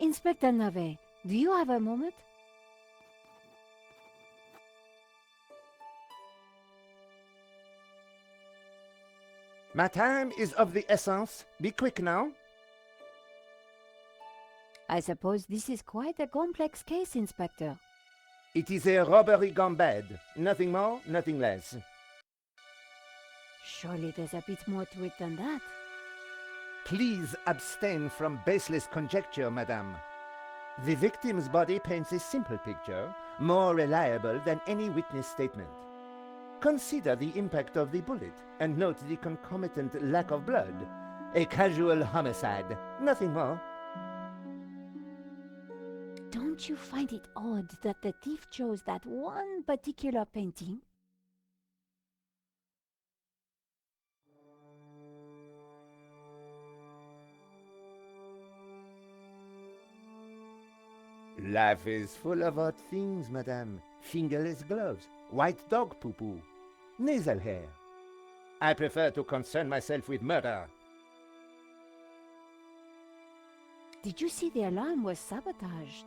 Inspector Nave, do you have a moment? My time is of the essence. Be quick now. I suppose this is quite a complex case, Inspector. It is a robbery gone bad. Nothing more, nothing less. Surely there's a bit more to it than that. Please abstain from baseless conjecture, madame. The victim's body paints a simple picture, more reliable than any witness statement. Consider the impact of the bullet and note the concomitant lack of blood. A casual homicide, nothing more. Don't you find it odd that the thief chose that one particular painting? Life is full of odd things, madame. Fingerless gloves, white dog poo-poo, nasal hair. I prefer to concern myself with murder. Did you see the alarm was sabotaged?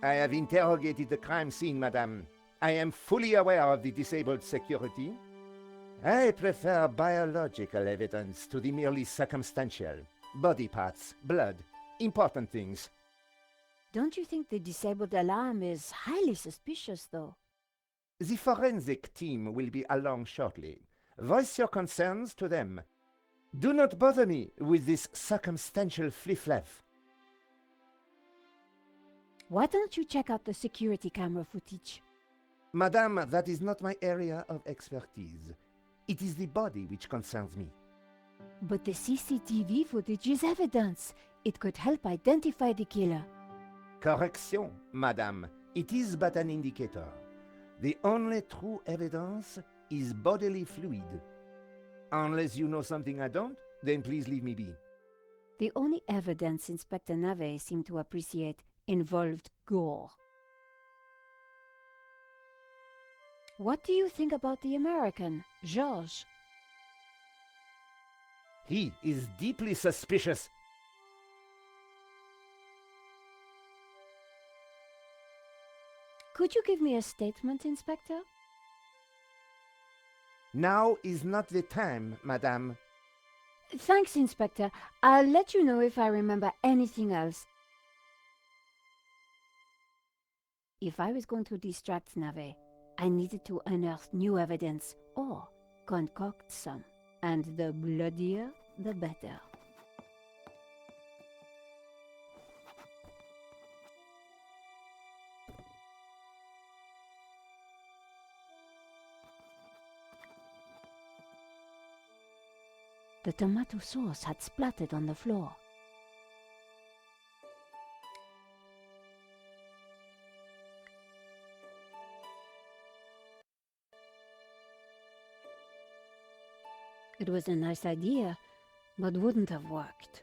I have interrogated the crime scene, madame. I am fully aware of the disabled security. I prefer biological evidence to the merely circumstantial. Body parts, blood, important things. Don't you think the disabled alarm is highly suspicious, though? The forensic team will be along shortly. Voice your concerns to them. Do not bother me with this circumstantial fliff-flaff. Why don't you check out the security camera footage? Madame, that is not my area of expertise. It is the body which concerns me. But the CCTV footage is evidence. It could help identify the killer. Correction, madame. It is but an indicator. The only true evidence is bodily fluid. Unless you know something I don't, then please leave me be. The only evidence Inspector Nave seemed to appreciate involved gore. What do you think about the American, Georges? He is deeply suspicious. Could you give me a statement, Inspector? Now is not the time, madame. Thanks, Inspector. I'll let you know if I remember anything else. If I was going to distract Nave, I needed to unearth new evidence or concoct some. And the bloodier, the better. The tomato sauce had splattered on the floor. It was a nice idea, but wouldn't have worked.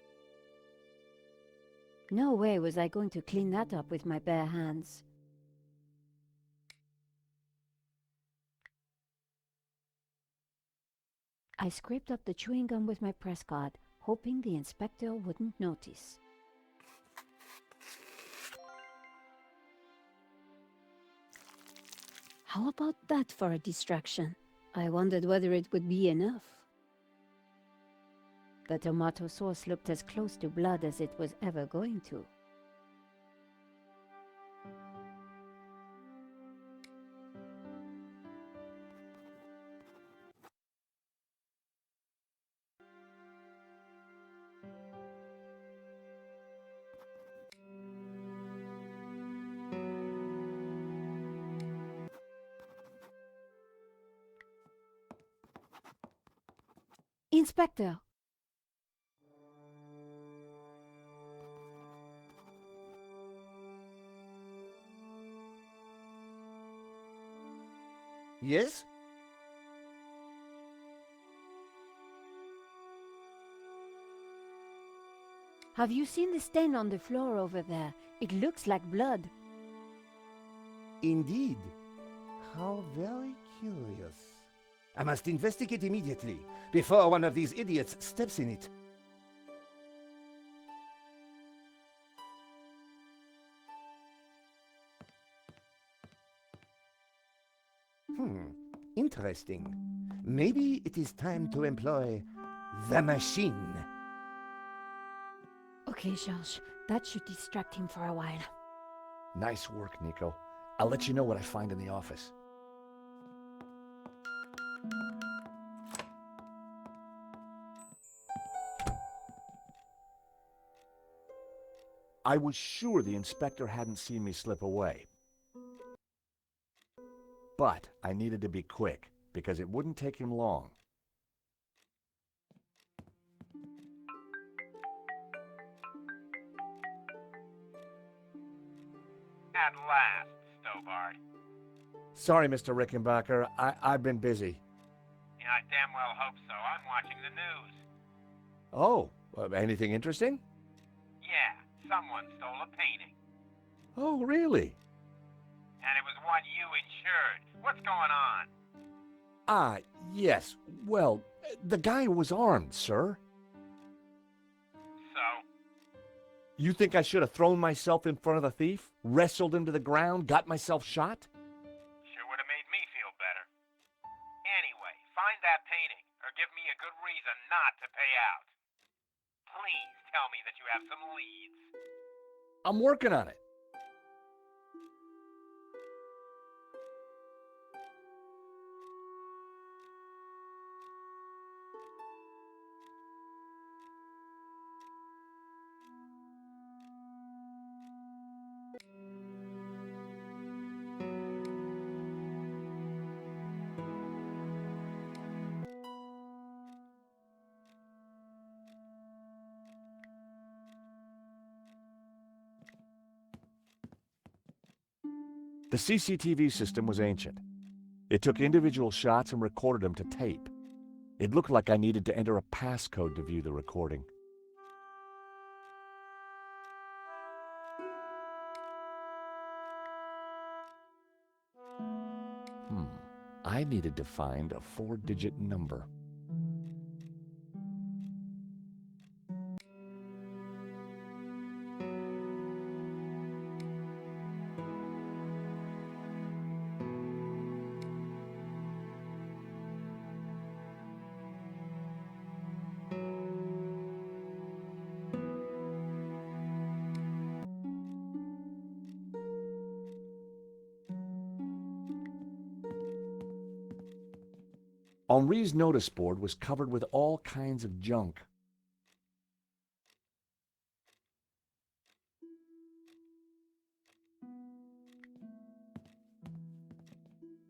No way was I going to clean that up with my bare hands. I scraped up the chewing gum with my press card, hoping the inspector wouldn't notice. How about that for a distraction? I wondered whether it would be enough. The tomato sauce looked as close to blood as it was ever going to. Inspector! Yes? Have you seen the stain on the floor over there? It looks like blood. Indeed. How very curious. I must investigate immediately, before one of these idiots steps in it. Interesting. Maybe it is time to employ the machine. Okay, Georges, that should distract him for a while. Nice work, Nico. I'll let you know what I find in the office. I was sure the inspector hadn't seen me slip away. But I needed to be quick, because it wouldn't take him long. At last, Stobart. Sorry, Mr. Rickenbacker. I've been busy. Yeah, I damn well hope so. I'm watching the news. Oh, anything interesting? Yeah, someone stole a painting. Oh, really? And it was one you insured. What's going on? Ah, yes. Well, the guy was armed, sir. So? You think I should have thrown myself in front of the thief, wrestled him to the ground, got myself shot? Sure would have made me feel better. Anyway, find that painting, or give me a good reason not to pay out. Please tell me that you have some leads. I'm working on it. The CCTV system was ancient. It took individual shots and recorded them to tape. It looked like I needed to enter a passcode to view the recording. I needed to find a 4-digit number. Henri's notice board was covered with all kinds of junk.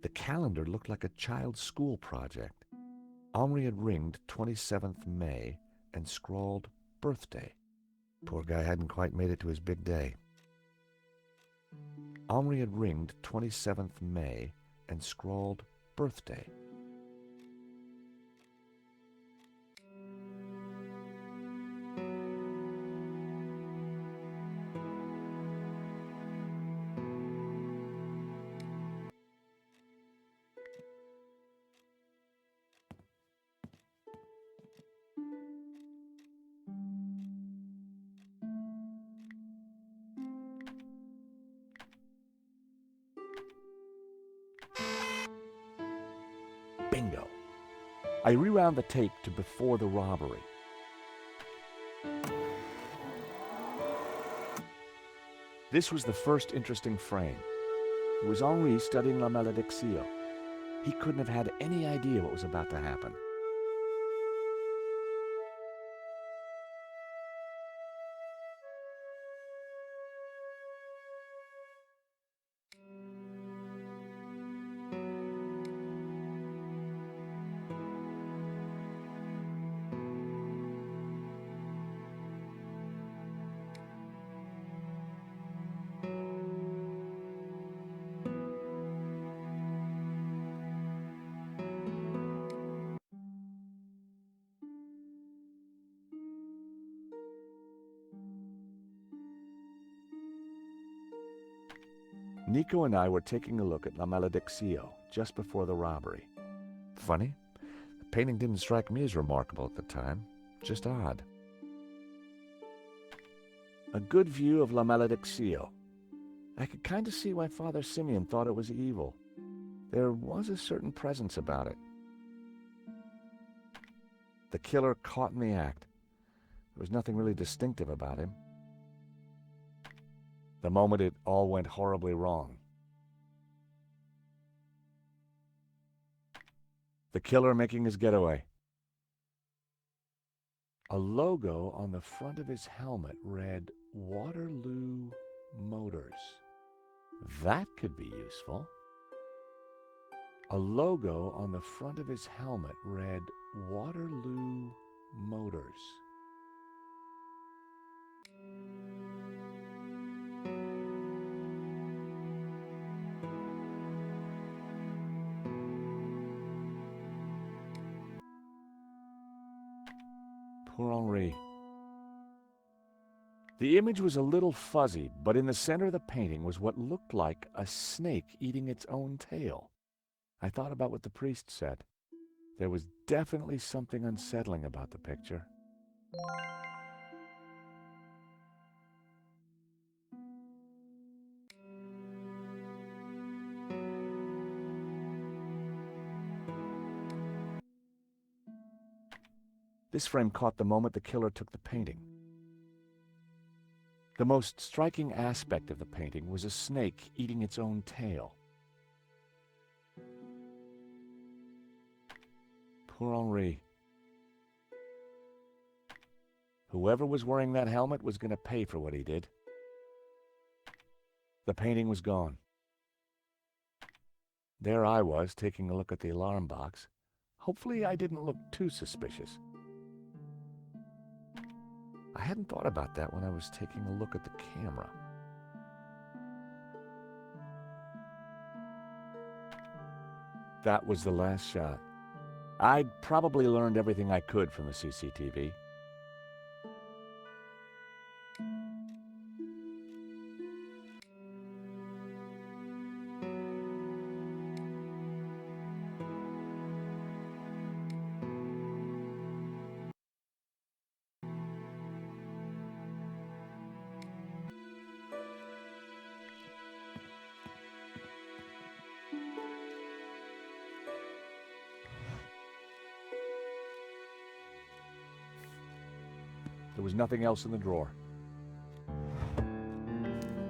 The calendar looked like a child's school project. Henri had ringed 27th May and scrawled birthday. Poor guy hadn't quite made it to his big day. Henri had ringed 27th May and scrawled birthday. Bingo. I rewound the tape to before the robbery. This was the first interesting frame. It was Henri studying La Malédiction. He couldn't have had any idea what was about to happen. Nico and I were taking a look at La Malédiction just before the robbery. Funny, the painting didn't strike me as remarkable at the time, just odd. A good view of La Malédiction. I could kind of see why Father Simeon thought it was evil. There was a certain presence about it. The killer caught in the act. There was nothing really distinctive about him. The moment it all went horribly wrong. The killer making his getaway. A logo on the front of his helmet read Waterloo Motors. That could be useful. A logo on the front of his helmet read Waterloo Motors. Poor Henri. The image was a little fuzzy, but in the center of the painting was what looked like a snake eating its own tail. I thought about what the priest said. There was definitely something unsettling about the picture. This frame caught the moment the killer took the painting. The most striking aspect of the painting was a snake eating its own tail. Poor Henri. Whoever was wearing that helmet was going to pay for what he did. The painting was gone. There I was, taking a look at the alarm box. Hopefully I didn't look too suspicious. I hadn't thought about that when I was taking a look at the camera. That was the last shot. I'd probably learned everything I could from the CCTV. There was nothing else in the drawer.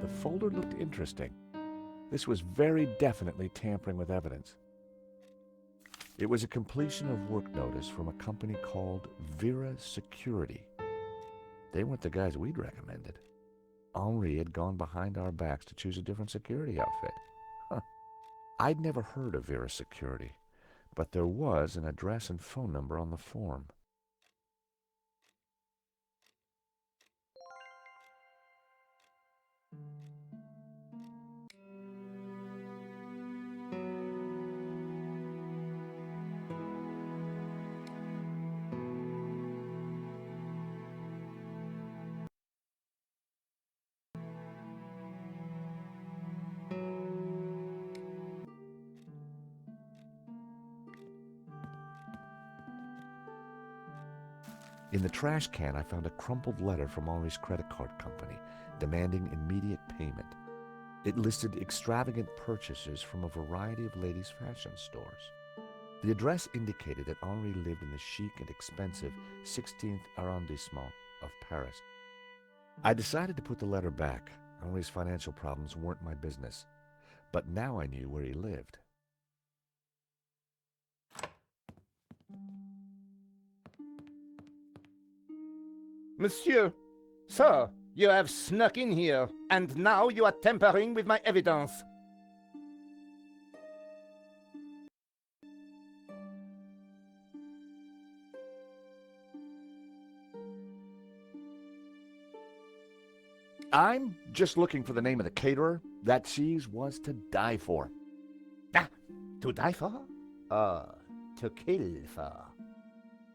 The folder looked interesting. This was very definitely tampering with evidence. It was a completion of work notice from a company called Vera Security. They weren't the guys we'd recommended. Henri had gone behind our backs to choose a different security outfit. Huh. I'd never heard of Vera Security, but there was an address and phone number on the form. In the trash can, I found a crumpled letter from Henri's credit card company, demanding immediate payment. It listed extravagant purchases from a variety of ladies' fashion stores. The address indicated that Henri lived in the chic and expensive 16th arrondissement of Paris. I decided to put the letter back. Henri's financial problems weren't my business. But now I knew where he lived. Monsieur, sir, you have snuck in here, and now you are tampering with my evidence. I'm just looking for the name of the caterer. That cheese was to die for. Ah, to die for? To kill for.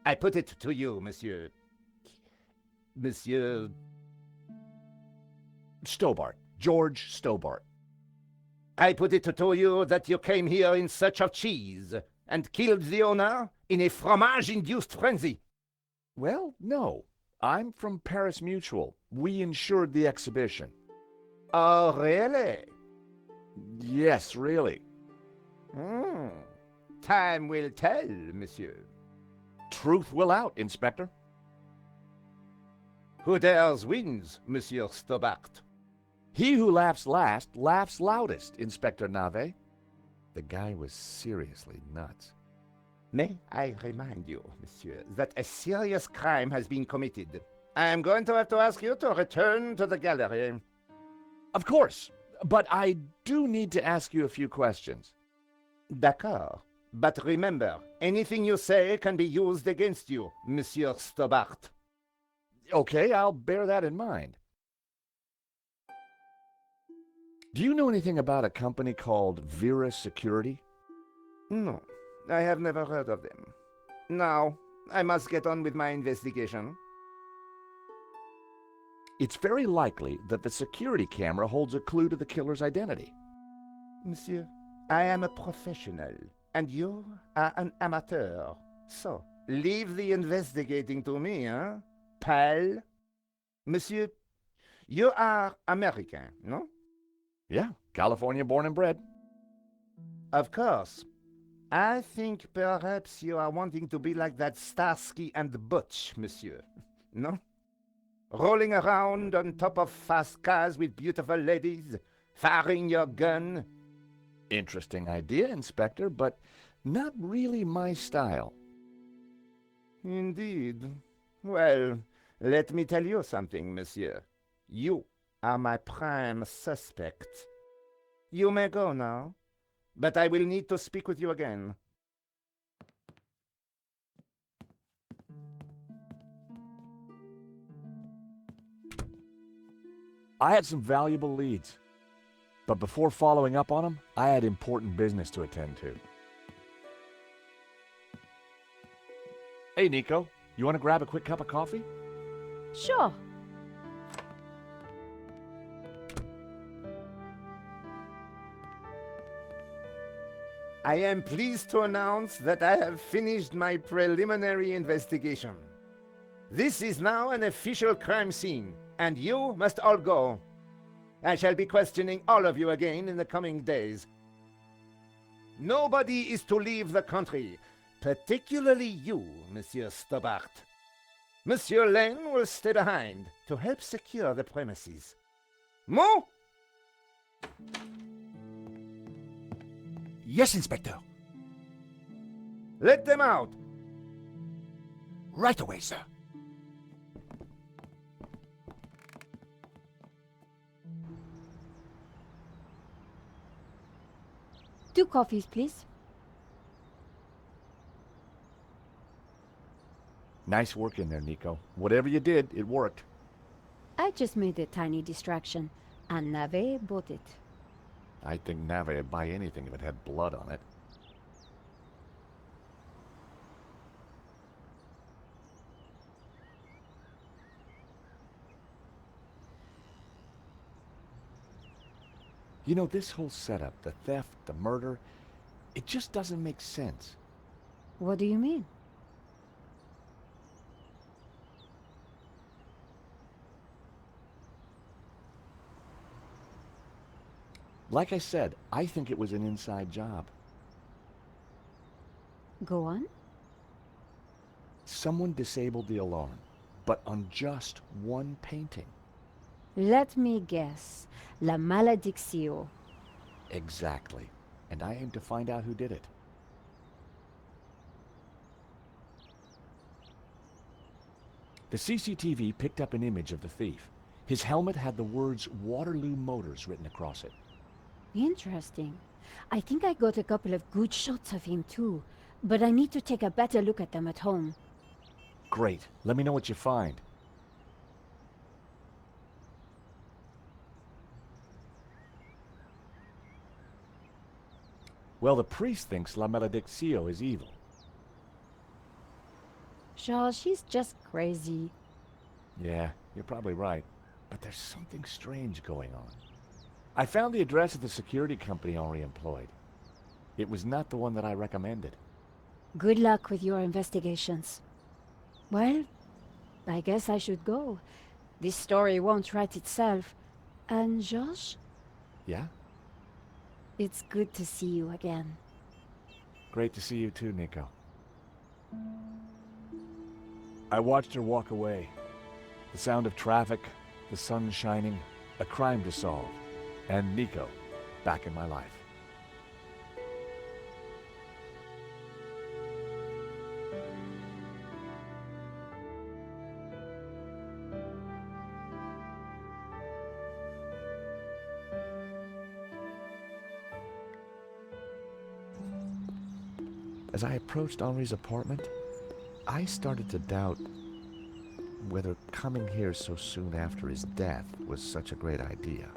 I put it to you, monsieur. Monsieur... Stobart. George Stobart. I put it to you that you came here in search of cheese and killed the owner in a fromage-induced frenzy. Well, no. I'm from Paris Mutual. We insured the exhibition. Oh, really? Yes, really. Hmm. Time will tell, monsieur. Truth will out, Inspector. Who dares wins, Monsieur Stobart. He who laughs last laughs loudest, Inspector Nave. The guy was seriously nuts. May I remind you, monsieur, that a serious crime has been committed. I am going to have to ask you to return to the gallery. Of course, but I do need to ask you a few questions. D'accord. But remember, anything you say can be used against you, Monsieur Stobart. Okay, I'll bear that in mind. Do you know anything about a company called Vera Security? No, I have never heard of them. Now, I must get on with my investigation. It's very likely that the security camera holds a clue to the killer's identity. Monsieur, I am a professional, and you are an amateur. So, leave the investigating to me, huh, pal? Monsieur, you are American, no? Yeah, California born and bred. Of course. I think perhaps you are wanting to be like that Starsky and Butch, monsieur. No? Rolling around on top of fast cars with beautiful ladies, firing your gun. Interesting idea, Inspector, but not really my style. Indeed. Well, let me tell you something, monsieur. You are my prime suspect. You may go now, but I will need to speak with you again. I had some valuable leads, but before following up on them, I had important business to attend to. Hey, Nico, you want to grab a quick cup of coffee? Sure. I am pleased to announce that I have finished my preliminary investigation. This is now an official crime scene, and you must all go. I shall be questioning all of you again in the coming days. Nobody is to leave the country, particularly you, Monsieur Stobart. Monsieur Lane will stay behind to help secure the premises. Mo? Yes, Inspector. Let them out. Right away, sir. Two coffees, please. Nice work in there, Nico. Whatever you did, it worked. I just made a tiny distraction, and Nave bought it. I think Nave would buy anything if it had blood on it. You know, this whole setup, the theft, the murder, it just doesn't make sense. What do you mean? Like I said, I think it was an inside job. Go on. Someone disabled the alarm, but on just one painting. Let me guess. La Maledictio. Exactly. And I aim to find out who did it. The CCTV picked up an image of the thief. His helmet had the words Waterloo Motors written across it. Interesting. I think I got a couple of good shots of him too, but I need to take a better look at them at home. Great. Let me know what you find. Well, the priest thinks La Maledictio is evil. Charles, she's just crazy. Yeah, you're probably right. But there's something strange going on. I found the address of the security company Henri employed. It was not the one that I recommended. Good luck with your investigations. Well, I guess I should go. This story won't write itself. And Georges? Yeah? It's good to see you again. Great to see you too, Nico. I watched her walk away. The sound of traffic, the sun shining, a crime to solve, and Nico back in my life. As I approached Henri's apartment, I started to doubt whether coming here so soon after his death was such a great idea.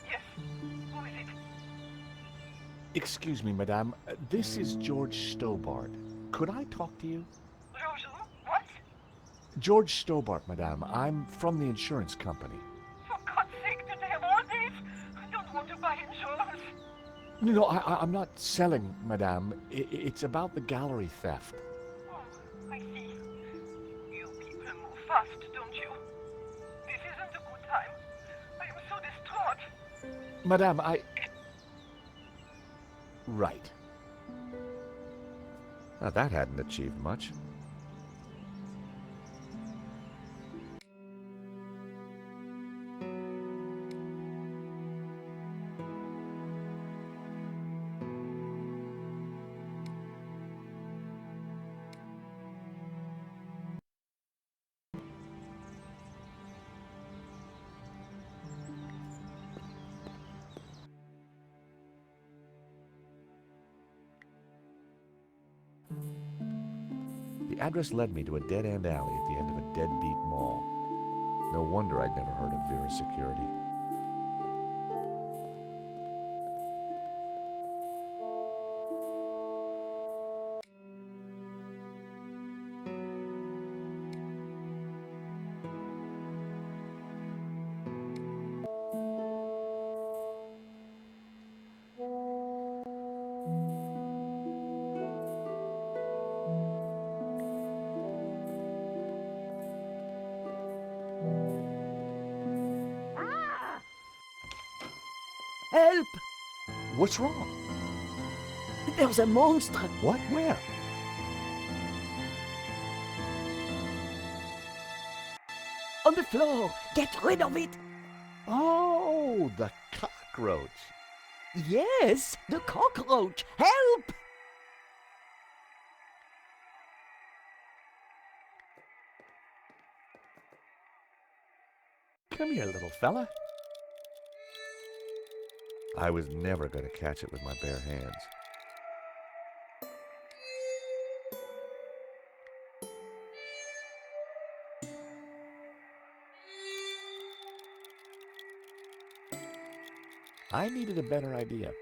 Yes. Who is it? Excuse me, madame. This is George Stobart. Could I talk to you? George, what? George Stobart, madame. I'm from the insurance company. For God's sake, did they have all this? I don't want to buy insurance. No, I'm not selling, madame. It's about the gallery theft. Oh, I see. You people move fast, don't you? This isn't a good time. I am so distraught. Madame, Right. Now that hadn't achieved much. The address led me to a dead-end alley at the end of a deadbeat mall. No wonder I'd never heard of Vera Security. Help! What's wrong? There's a monster! What? Where? On the floor! Get rid of it! Oh, the cockroach. Yes, the cockroach! Help! Come here, little fella. I was never going to catch it with my bare hands. I needed a better idea.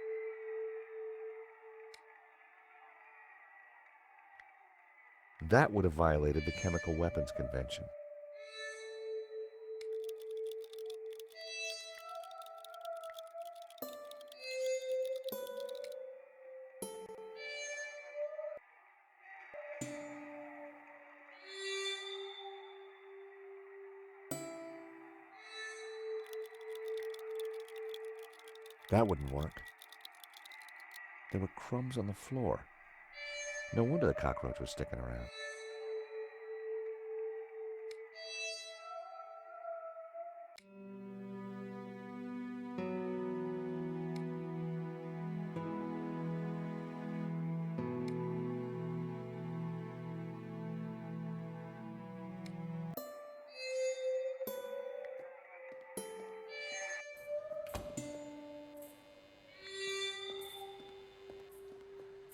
That would have violated the Chemical Weapons Convention. That wouldn't work. There were crumbs on the floor. No wonder the cockroach was sticking around.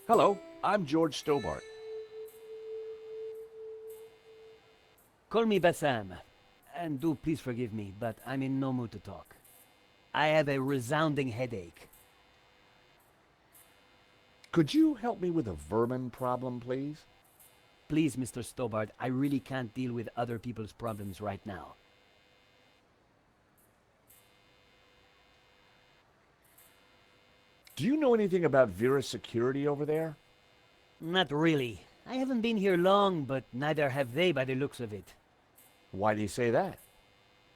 Hello, I'm George Stobart. Call me Bassam. And do please forgive me, but I'm in no mood to talk. I have a resounding headache. Could you help me with a vermin problem, please? Please, Mr. Stobart, I really can't deal with other people's problems right now. Do you know anything about Vera's security over there? Not really. I haven't been here long, but neither have they by the looks of it. Why do you say that?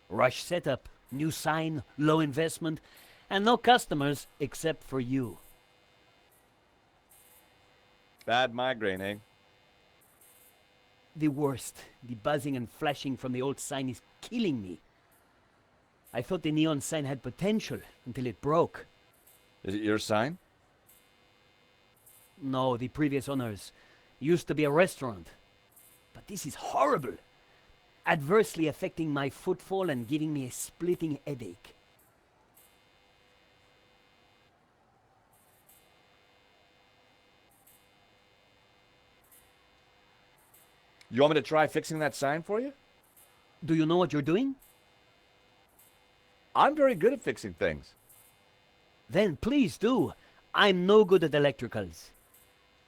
Rush setup, new sign, low investment, and no customers except for you. Bad migraine, eh? The worst. The buzzing and flashing from the old sign is killing me. I thought the neon sign had potential until it broke. Is it your sign? No, the previous owners. Used to be a restaurant. But this is horrible. Adversely affecting my footfall and giving me a splitting headache. You want me to try fixing that sign for you? Do you know what you're doing? I'm very good at fixing things. Then please do. I'm no good at electricals.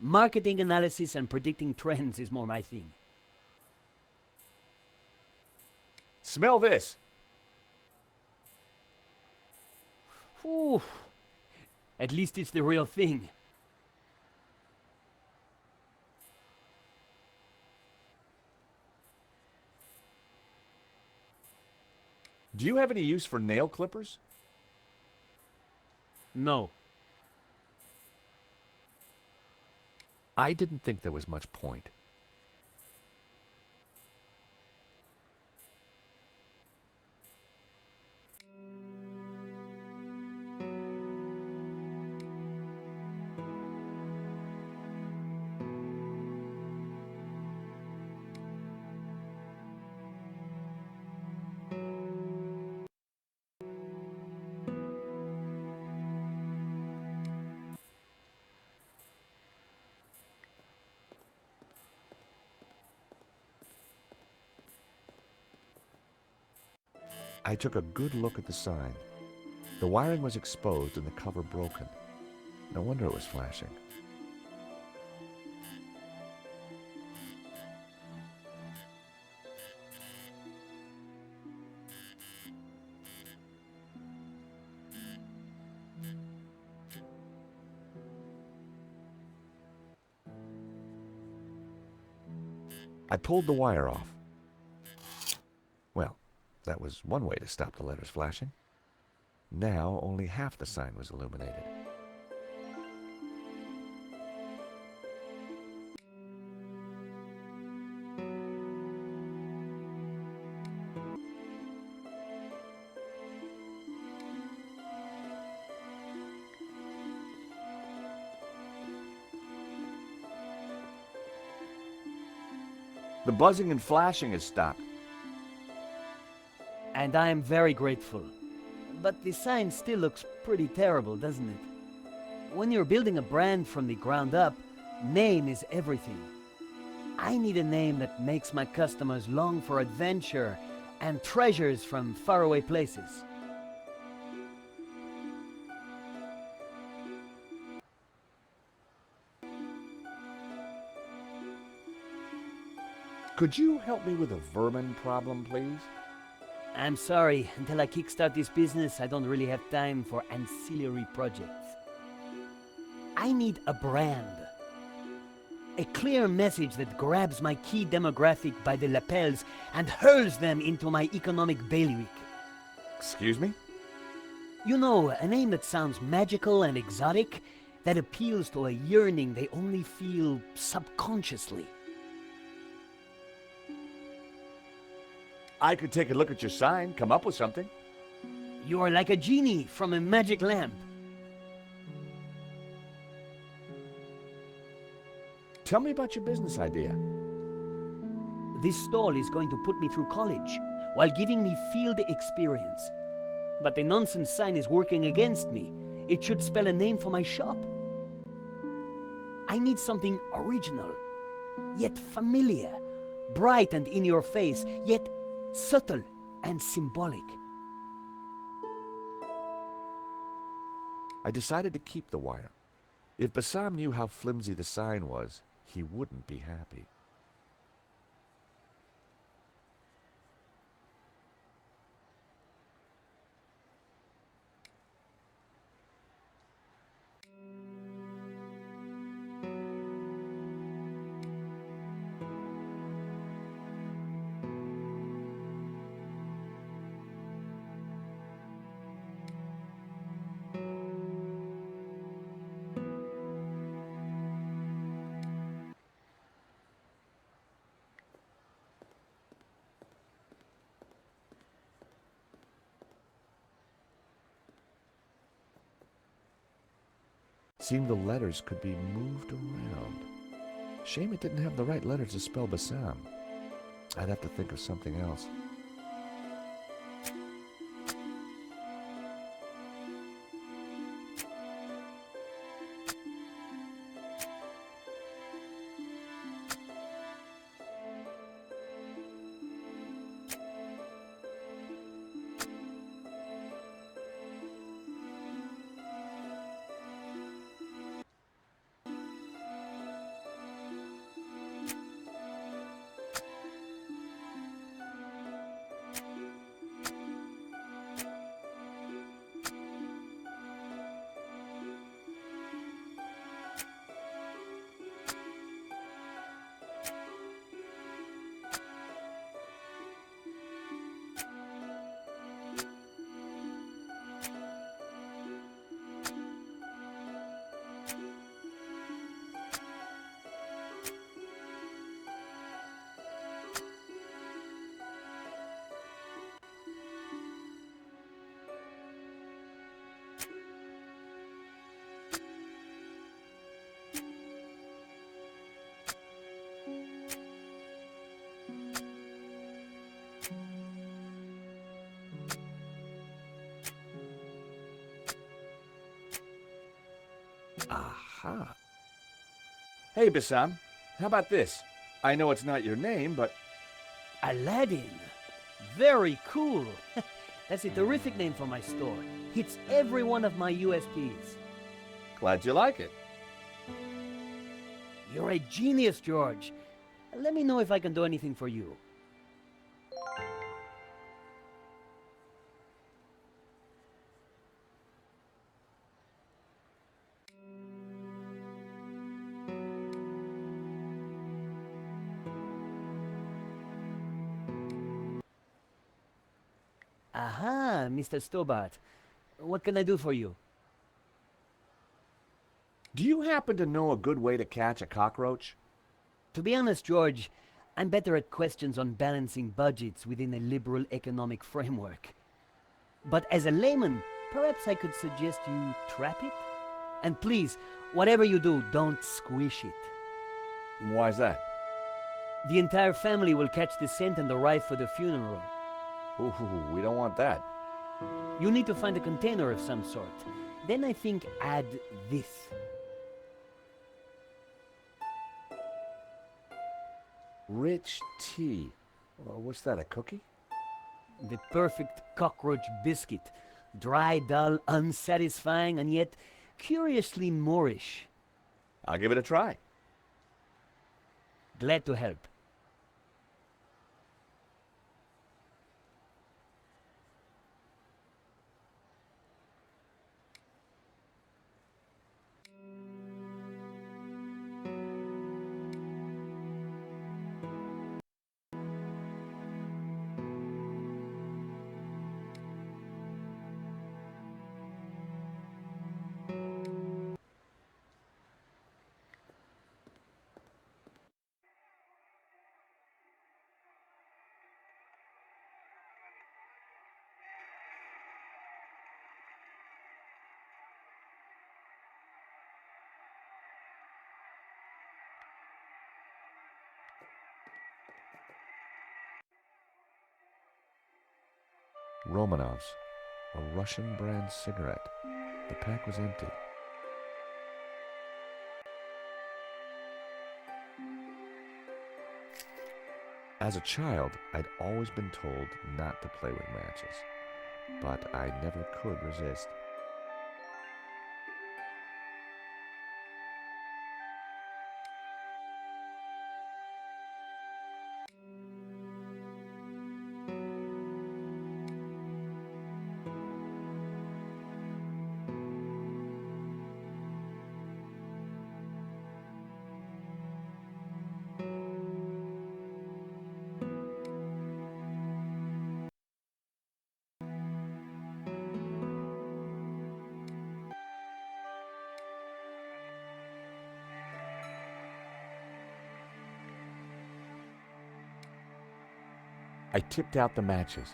Marketing analysis and predicting trends is more my thing. Smell this. Whew. At least it's the real thing. Do you have any use for nail clippers? No. I didn't think there was much point. I took a good look at the sign. The wiring was exposed and the cover broken. No wonder it was flashing. I pulled the wire off. Well, that was one way to stop the letters flashing. Now only half the sign was illuminated. The buzzing and flashing has stopped. And I am very grateful. But the sign still looks pretty terrible, doesn't it? When you're building a brand from the ground up, name is everything. I need a name that makes my customers long for adventure and treasures from faraway places. Could you help me with a vermin problem, please? I'm sorry, until I kickstart this business, I don't really have time for ancillary projects. I need a brand. A clear message that grabs my key demographic by the lapels and hurls them into my economic bailiwick. Excuse me? You know, a name that sounds magical and exotic, that appeals to a yearning they only feel subconsciously. I could take a look at your sign, come up with something. You are like a genie from a magic lamp. Tell me about your business idea. This stall is going to put me through college, while giving me field experience. But the nonsense sign is working against me. It should spell a name for my shop. I need something original, yet familiar, bright and in your face, yet subtle and symbolic. I decided to keep the wire. If Bassam knew how flimsy the sign was, he wouldn't be happy. Seemed the letters could be moved around. Shame it didn't have the right letters to spell Bassam. I'd have to think of something else. Aha. Hey, Bassam, how about this? I know it's not your name, but... Aladdin. Very cool. That's a terrific name for my store. Hits every one of my USPs. Glad you like it. You're a genius, George. Let me know if I can do anything for you. Aha, Mr. Stobart. What can I do for you? Do you happen to know a good way to catch a cockroach? To be honest, George, I'm better at questions on balancing budgets within a liberal economic framework. But as a layman, perhaps I could suggest you trap it? And please, whatever you do, don't squish it. Why's that? The entire family will catch the scent and arrive for the funeral. Ooh, we don't want that. You need to find a container of some sort. Then I think add this. Rich tea. What's that, a cookie? The perfect cockroach biscuit. Dry, dull, unsatisfying, and yet curiously Moorish. I'll give it a try. Glad to help. Romanovs, a Russian brand cigarette. The pack was empty. As a child, I'd always been told not to play with matches, but I never could resist. I tipped out the matches.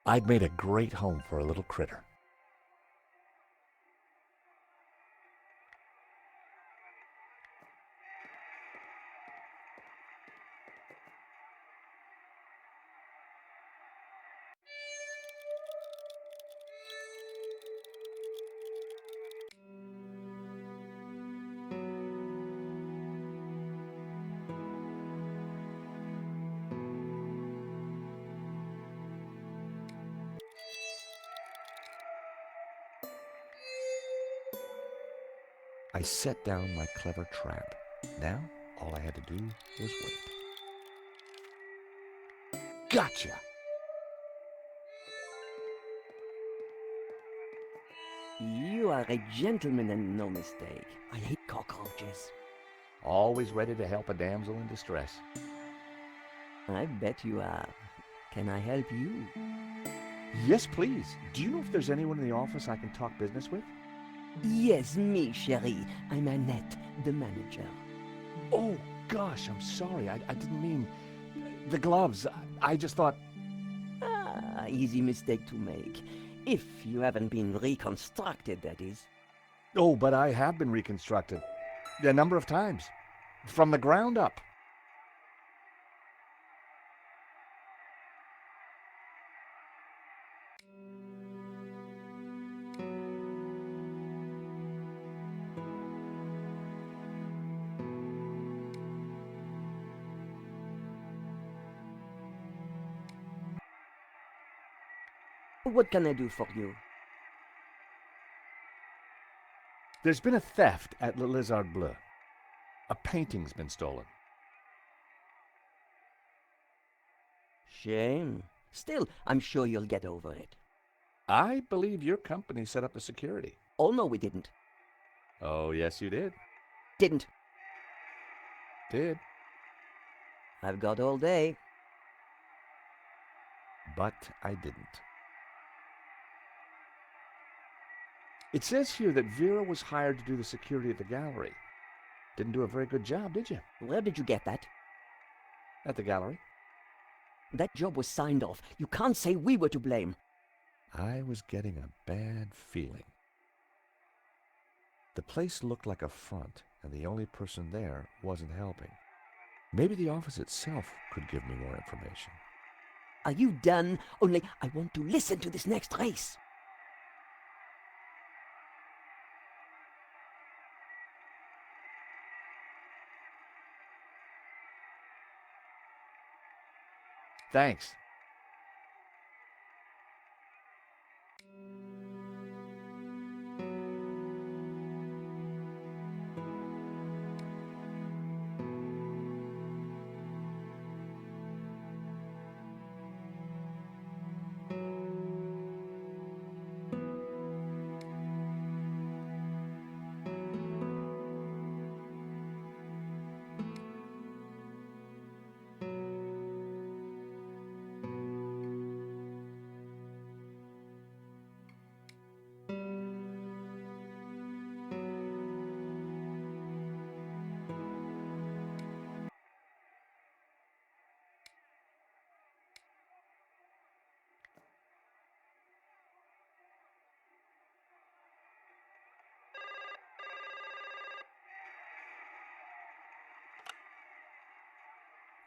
I'd made a great home for a little critter. I set down my clever trap. Now, all I had to do was wait. Gotcha! You are a gentleman and no mistake. I hate cockroaches. Always ready to help a damsel in distress. I bet you are. Can I help you? Yes, please. Do you know if there's anyone in the office I can talk business with? Yes, me, chérie. I'm Annette, the manager. Oh, gosh, I'm sorry. I didn't mean... The gloves. I just thought... Ah, easy mistake to make. If you haven't been reconstructed, that is. Oh, but I have been reconstructed. A number of times. From the ground up. What can I do for you? There's been a theft at Le Lézard Bleu. A painting's been stolen. Shame. Still, I'm sure you'll get over it. I believe your company set up the security. Oh, no, we didn't. Oh, yes, you did. Didn't. Did. I've got all day. But I didn't. It says here that Vera was hired to do the security at the gallery. Didn't do a very good job, did you? Where did you get that? At the gallery? That job was signed off. You can't say we were to blame. I was getting a bad feeling. The place looked like a front, and the only person there wasn't helping. Maybe the office itself could give me more information. Are you done? Only I want to listen to this next race. Thanks.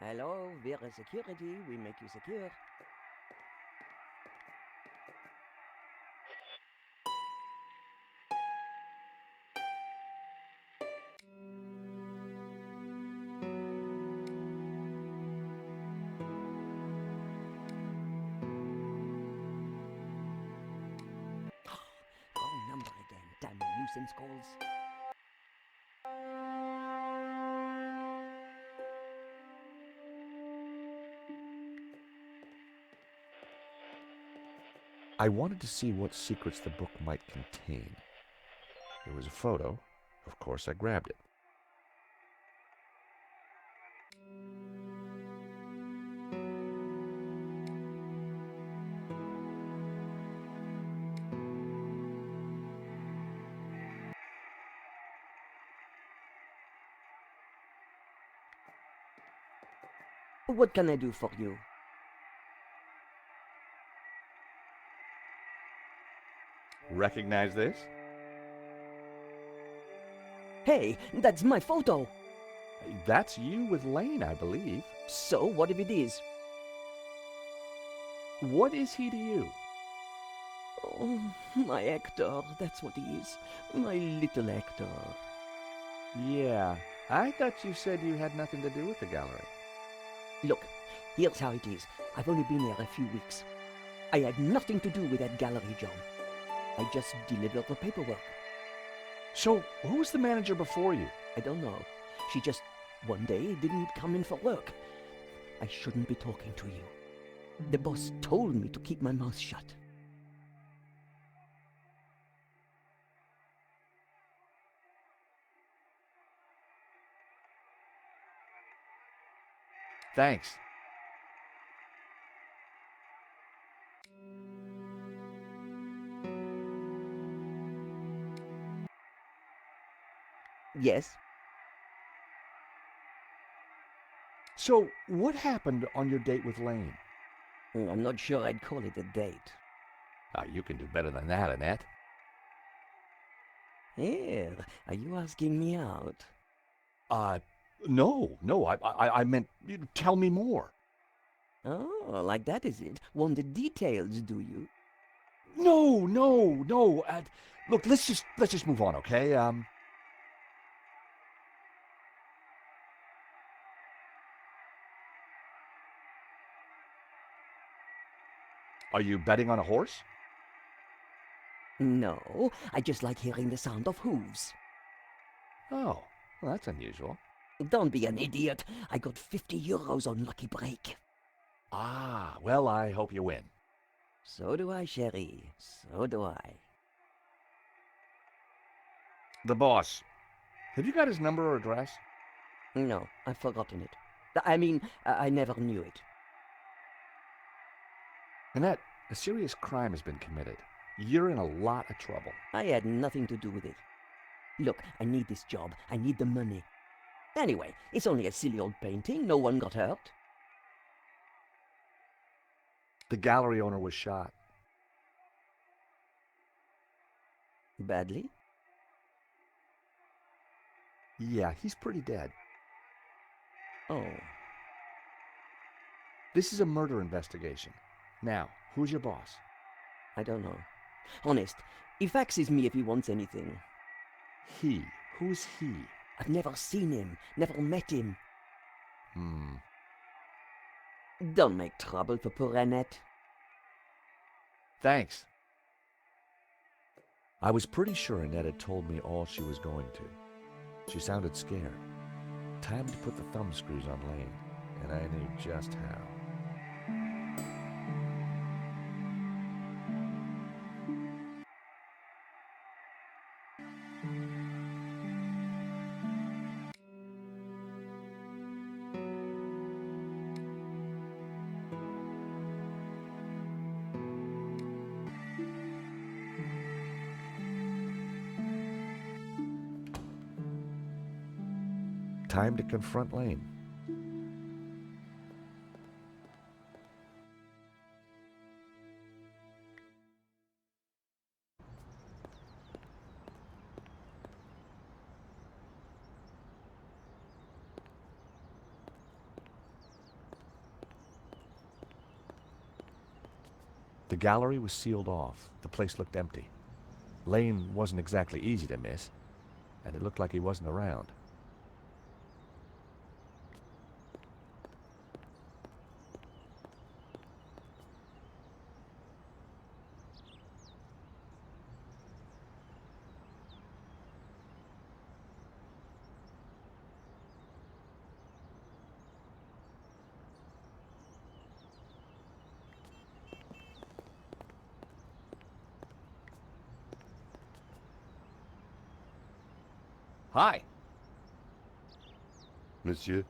Hello, Vera Security. We make you secure. Wrong number again. Damn nuisance calls. I wanted to see what secrets the book might contain. There was a photo. Of course, I grabbed it. What can I do for you? Recognize this? Hey, that's my photo. That's you with Lane, I believe. So, what if it is? What is he to you? Oh, my Hector, that's what he is. My little Hector. Yeah, I thought you said you had nothing to do with the gallery. Look, here's how it is. I've only been here a few weeks. I had nothing to do with that gallery job. I just delivered the paperwork. So, who was the manager before you? I don't know. She just, one day, didn't come in for work. I shouldn't be talking to you. The boss told me to keep my mouth shut. Thanks. Yes? So, what happened on your date with Lane? I'm not sure I'd call it a date. You can do better than that, Annette. Here, are you asking me out? No, I meant, tell me more. Oh, like that is it? Want the details, do you? No. Look, let's just move on, okay? Are you betting on a horse? No, I just like hearing the sound of hooves. Oh, well, that's unusual. Don't be an idiot. I got 50 euros on Lucky Break. Ah, well, I hope you win. So do I, chérie. So do I. The boss. Have you got his number or address? No, I've forgotten it. I mean, I never knew it. Annette, a serious crime has been committed. You're in a lot of trouble. I had nothing to do with it. Look, I need this job. I need the money. Anyway, it's only a silly old painting. No one got hurt. The gallery owner was shot. Badly? Yeah, he's pretty dead. Oh. This is a murder investigation. Now, who's your boss? I don't know. Honest, he faxes me if he wants anything. He. Who's he? I've never seen him, never met him. Don't make trouble for poor Annette. Thanks. I was pretty sure Annette had told me all she was going to. She sounded scared. Time to put the thumb screws on Lane, and I knew just how. Time to confront Lane. The gallery was sealed off. The place looked empty. Lane wasn't exactly easy to miss, and it looked like he wasn't around. Hi. Monsieur?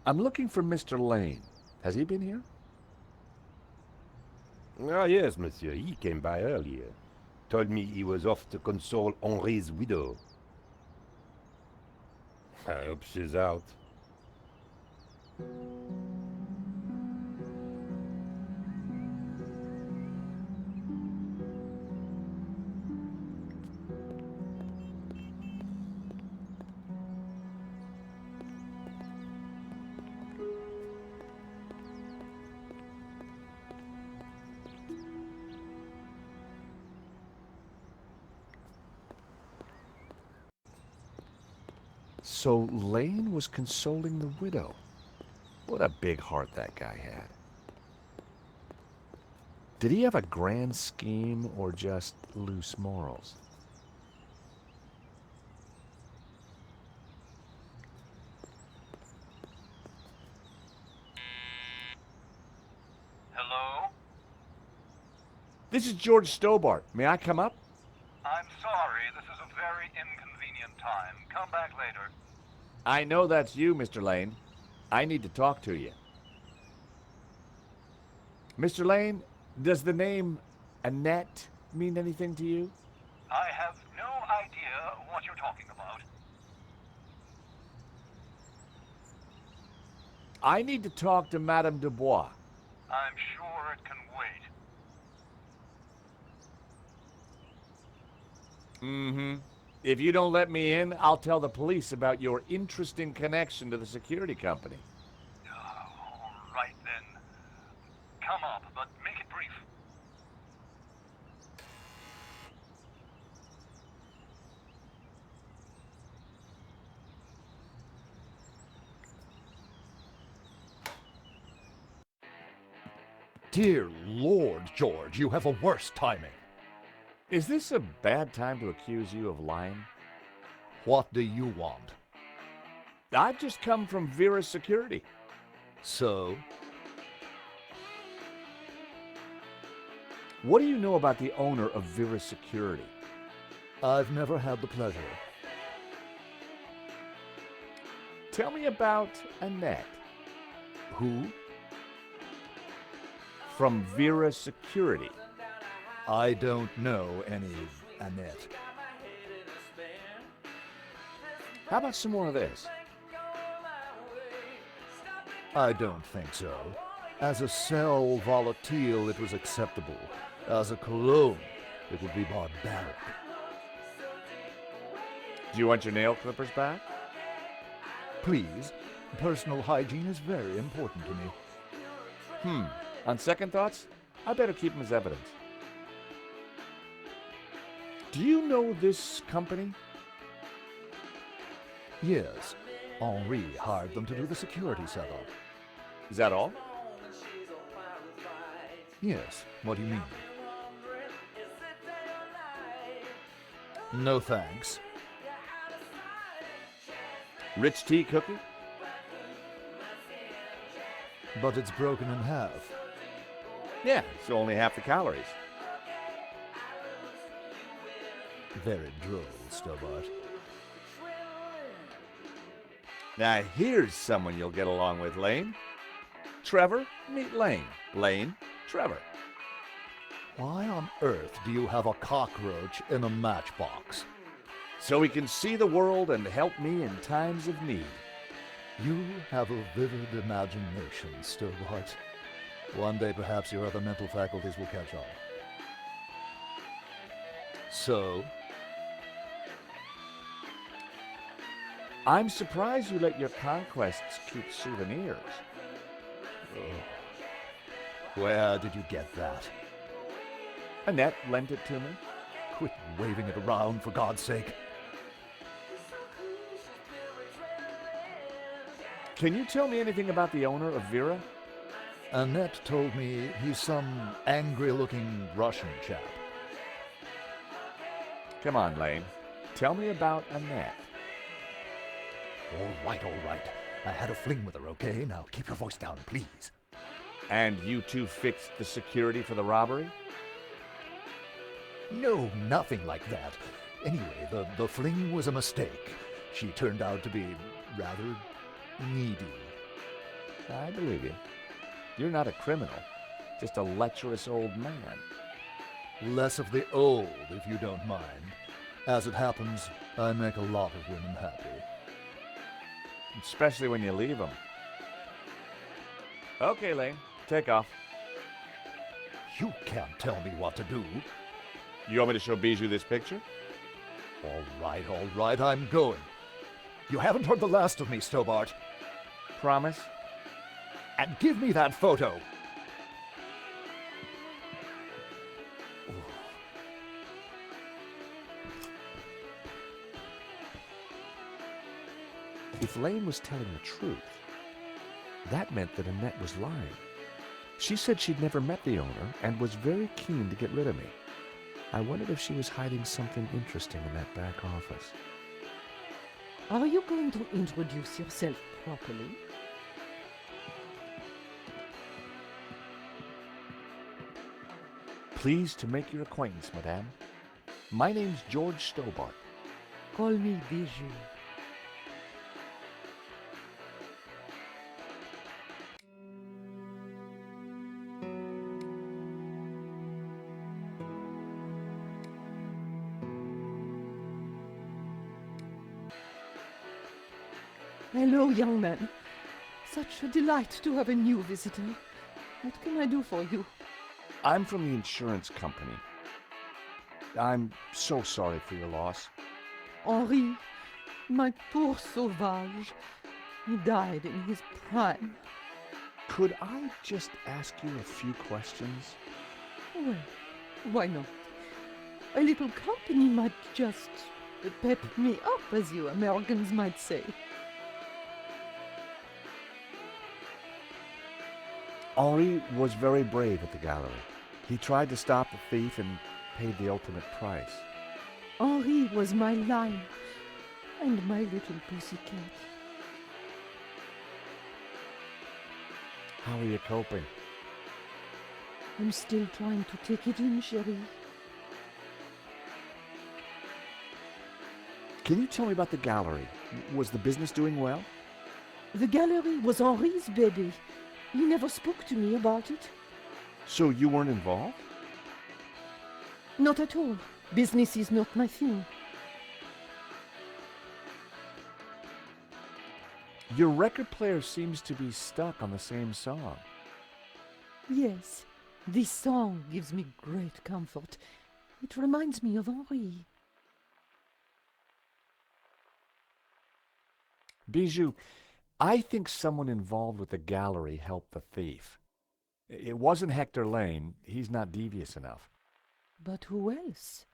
I'm looking for Mr. Lane. Has he been here? Ah, yes, monsieur. He came by earlier. Told me he was off to console Henri's widow. I hope she's out. So Lane was consoling the widow. What a big heart that guy had. Did he have a grand scheme or just loose morals? Hello? This is George Stobart. May I come up? I'm sorry, this is a very inconvenient time. Come back later. I know that's you, Mr. Lane. I need to talk to you. Mr. Lane, does the name Annette mean anything to you? I have no idea what you're talking about. I need to talk to Madame Dubois. I'm sure it can wait. Mm-hmm. If you don't let me in, I'll tell the police about your interesting connection to the security company. All right then. Come up, but make it brief. Dear Lord, George, you have a worse timing. Is this a bad time to accuse you of lying? What do you want? I've just come from Vera's security. So? What do you know about the owner of Vera's security? I've never had the pleasure. Tell me about Annette. Who? From Vera Security. I don't know any Annette. How about some more of this? I don't think so. As a sal volatile, it was acceptable. As a cologne, it would be barbaric. Do you want your nail clippers back? Please, personal hygiene is very important to me. On second thoughts, I better keep them as evidence. Do you know this company? Yes, Henri hired them to do the security setup. Is that all? Yes, what do you mean? No thanks. Rich tea cookie? But it's broken in half. Yeah, it's only half the calories. Very droll, Stobart. Now here's someone you'll get along with, Lane. Trevor, meet Lane. Lane, Trevor. Why on earth do you have a cockroach in a matchbox? So he can see the world and help me in times of need. You have a vivid imagination, Stobart. One day perhaps your other mental faculties will catch on. So? I'm surprised you let your conquests keep souvenirs. Where did you get that? Annette lent it to me. Quit waving it around, for God's sake. Can you tell me anything about the owner of Vera? Annette told me he's some angry-looking Russian chap. Come on, Lane. Tell me about Annette. All right. I had a fling with her, okay? Now keep your voice down, please. And you two fixed the security for the robbery? No, nothing like that. Anyway, the fling was a mistake. She turned out to be rather needy. I believe you. You're not a criminal, just a lecherous old man. Less of the old, if you don't mind. As it happens, I make a lot of women happy. Especially when you leave them. Okay, Lane, take off. You can't tell me what to do. You want me to show Bijou this picture? All right, I'm going. You haven't heard the last of me, Stobart. Promise? And give me that photo. If Lane was telling the truth, that meant that Annette was lying. She said she'd never met the owner and was very keen to get rid of me. I wondered if she was hiding something interesting in that back office. Are you going to introduce yourself properly? Pleased to make your acquaintance, madame. My name's George Stobart. Call me Bijou. Hello, young man. Such a delight to have a new visitor. What can I do for you? I'm from the insurance company. I'm so sorry for your loss. Henri, my poor sauvage. He died in his prime. Could I just ask you a few questions? Well, why not? A little company might just pep me up, as you Americans might say. Henri was very brave at the gallery. He tried to stop the thief and paid the ultimate price. Henri was my lion and my little pussycat. How are you coping? I'm still trying to take it in, chérie. Can you tell me about the gallery? Was the business doing well? The gallery was Henri's baby. He never spoke to me about it. So you weren't involved? Not at all. Business is not my thing. Your record player seems to be stuck on the same song. Yes, this song gives me great comfort. It reminds me of Henri. Bijou, I think someone involved with the gallery helped the thief. It wasn't Hector Lane. He's not devious enough. But who else?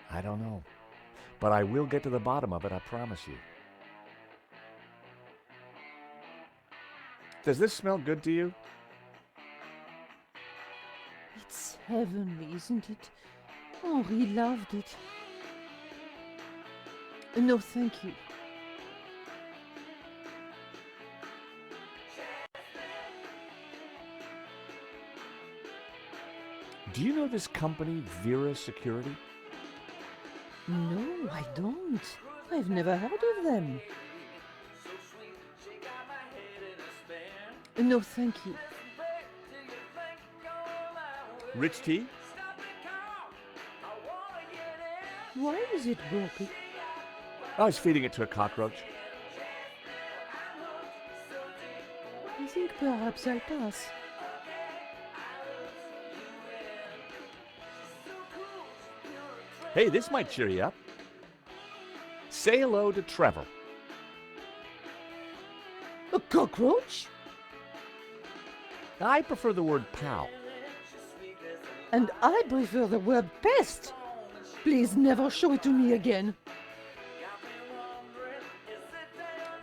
I don't know. But I will get to the bottom of it, I promise you. Does this smell good to you? It's heavenly, isn't it? Henri loved it. No, thank you. Do you know this company, Vera Security? No, I don't. I've never heard of them. No, thank you. Rich tea? Why is it broken? I was feeding it to a cockroach. I think perhaps I'll pass. Hey, this might cheer you up. Say hello to Trevor. A cockroach? I prefer the word pal. And I prefer the word pest. Please never show it to me again.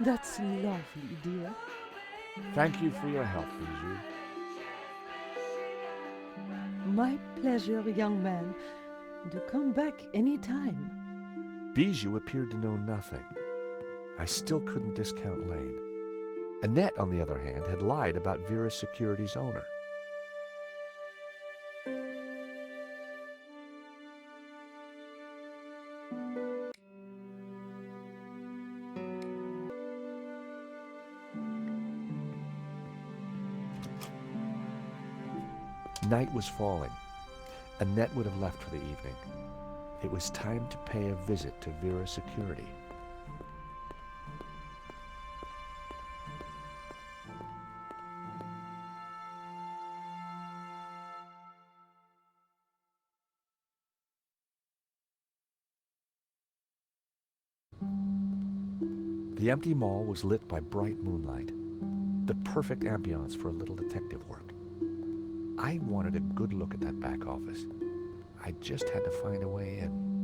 That's lovely, dear. Thank you for your help, Bijou. My pleasure, young man. Do come back any time. Bijou appeared to know nothing. I still couldn't discount Lane. Annette, on the other hand, had lied about Vera Security's owner. Night was falling. Annette would have left for the evening. It was time to pay a visit to Vera's security. The empty mall was lit by bright moonlight, the perfect ambiance for a little detective work. I wanted a good look at that back office. I just had to find a way in.